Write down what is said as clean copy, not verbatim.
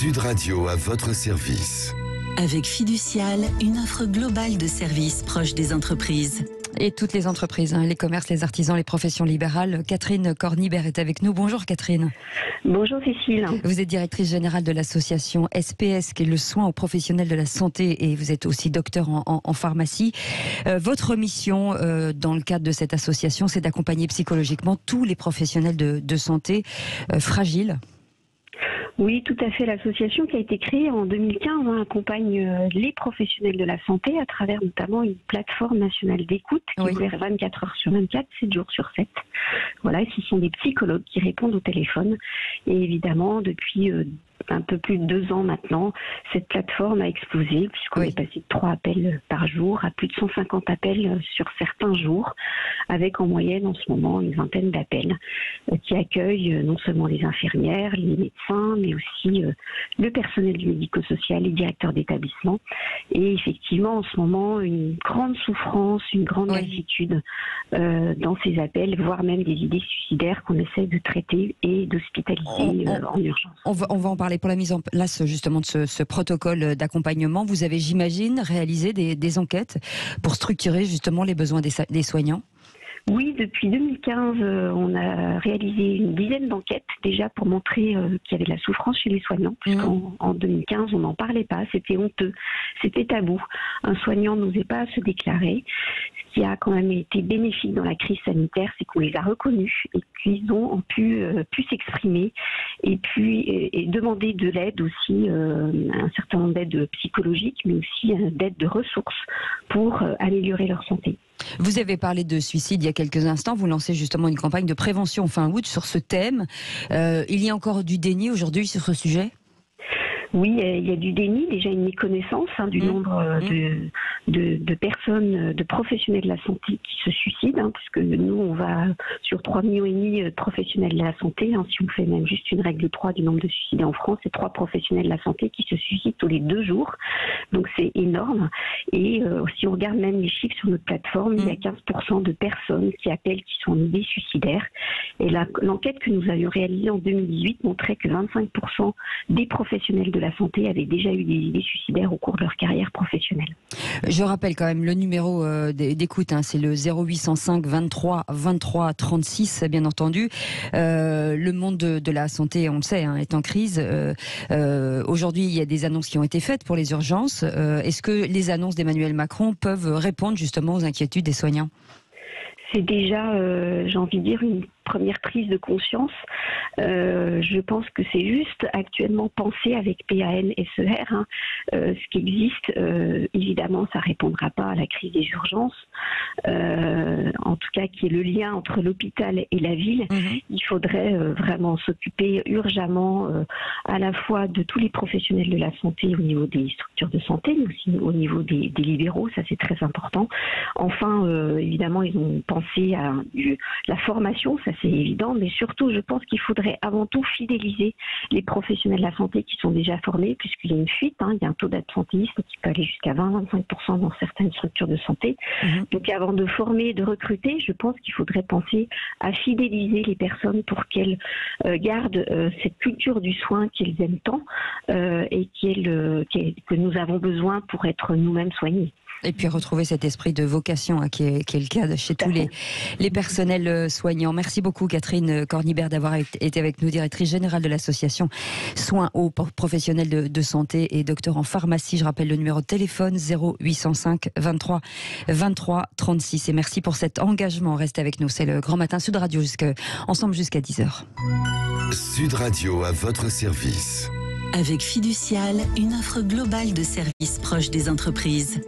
Sud Radio à votre service. Avec Fiducial, une offre globale de services proches des entreprises. Et toutes les entreprises, les commerces, les artisans, les professions libérales. Catherine Cornibert est avec nous. Bonjour Catherine. Bonjour Cécile. Vous êtes directrice générale de l'association SPS, qui est le soin aux professionnels de la santé, et vous êtes aussi docteur en pharmacie. Votre mission, dans le cadre de cette association, c'est d'accompagner psychologiquement tous les professionnels de santé fragiles. Oui, tout à fait. L'association qui a été créée en 2015 accompagne les professionnels de la santé à travers notamment une plateforme nationale d'écoute qui est ouverte 24 heures sur 24, 7 jours sur 7. Voilà, et ce sont des psychologues qui répondent au téléphone. Et évidemment, depuis un peu plus de 2 ans maintenant, cette plateforme a explosé puisqu'on est passé de 3 appels par jour à plus de 150 appels sur certains jours, avec en moyenne en ce moment une vingtaine d'appels qui accueillent non seulement les infirmières, les médecins, mais aussi le personnel du médico-social, les directeurs d'établissement. Et effectivement, en ce moment, une grande souffrance, une grande lassitude dans ces appels, voire même des idées suicidaires qu'on essaie de traiter et d'hospitaliser en urgence. On va en parler. Pour la mise en place justement de ce protocole d'accompagnement, vous avez, j'imagine, réalisé des enquêtes pour structurer justement les besoins des soignants? Oui, depuis 2015, on a réalisé une dizaine d'enquêtes déjà pour montrer qu'il y avait de la souffrance chez les soignants. Puisqu'en 2015, on n'en parlait pas, c'était honteux, c'était tabou. Un soignant n'osait pas se déclarer. Ce qui a quand même été bénéfique dans la crise sanitaire, c'est qu'on les a reconnus et qu'ils ont pu s'exprimer et puis demander de l'aide aussi, un certain nombre d'aides psychologiques, mais aussi d'aide de ressources pour améliorer leur santé. Vous avez parlé de suicide il y a quelques instants. Vous lancez justement une campagne de prévention fin août sur ce thème. Il y a encore du déni aujourd'hui sur ce sujet ? Oui, il y a du déni, déjà une méconnaissance du nombre de personnes, de professionnels de la santé qui se suicident, puisque nous, on va sur 3,5 millions de professionnels de la santé. Si on fait même juste une règle de 3 du nombre de suicides en France, c'est 3 professionnels de la santé qui se suicident tous les 2 jours. Donc c'est énorme. Et si on regarde même les chiffres sur notre plateforme, il y a 15% de personnes qui appellent qui sont en idées suicidaires. Et l'enquête que nous avions réalisée en 2018 montrait que 25% des professionnels de la santé avaient déjà eu des idées suicidaires au cours de leur carrière professionnelle. Je rappelle quand même le numéro d'écoute, c'est le 0805 23 23 36, bien entendu. Le monde de la santé, on le sait, est en crise. Aujourd'hui, il y a des annonces qui ont été faites pour les urgences. Est-ce que les annonces d'Emmanuel Macron peuvent répondre justement aux inquiétudes des soignants ? C'est déjà, j'ai envie de dire, une première prise de conscience. Je pense que c'est juste actuellement penser avec PAN-SER, ce qui existe. Évidemment, ça ne répondra pas à la crise des urgences. En tout cas, qui est le lien entre l'hôpital et la ville. Il faudrait vraiment s'occuper urgemment à la fois de tous les professionnels de la santé au niveau des structures de santé, mais aussi au niveau des libéraux. Ça, c'est très important. Enfin, évidemment, ils ont pensé à la formation, ça c'est évident, mais surtout, je pense qu'il faudrait avant tout fidéliser les professionnels de la santé qui sont déjà formés, puisqu'il y a une fuite, il y a un taux d'absentéisme qui peut aller jusqu'à 20-25% dans certaines structures de santé. Donc avant de former, de recruter, je pense qu'il faudrait penser à fidéliser les personnes pour qu'elles gardent cette culture du soin qu'elles aiment tant et que nous avons besoin pour être nous-mêmes soignés. Et puis retrouver cet esprit de vocation qui est le cas chez tous les personnels soignants. Merci beaucoup Catherine Cornibert d'avoir été avec nous, directrice générale de l'association Soins aux professionnels de santé et docteur en pharmacie. Je rappelle le numéro de téléphone 0805 23 23 36. Et merci pour cet engagement. Restez avec nous, c'est le Grand Matin Sud Radio, ensemble jusqu'à 10h. Sud Radio à votre service. Avec Fiducial, une offre globale de services proches des entreprises.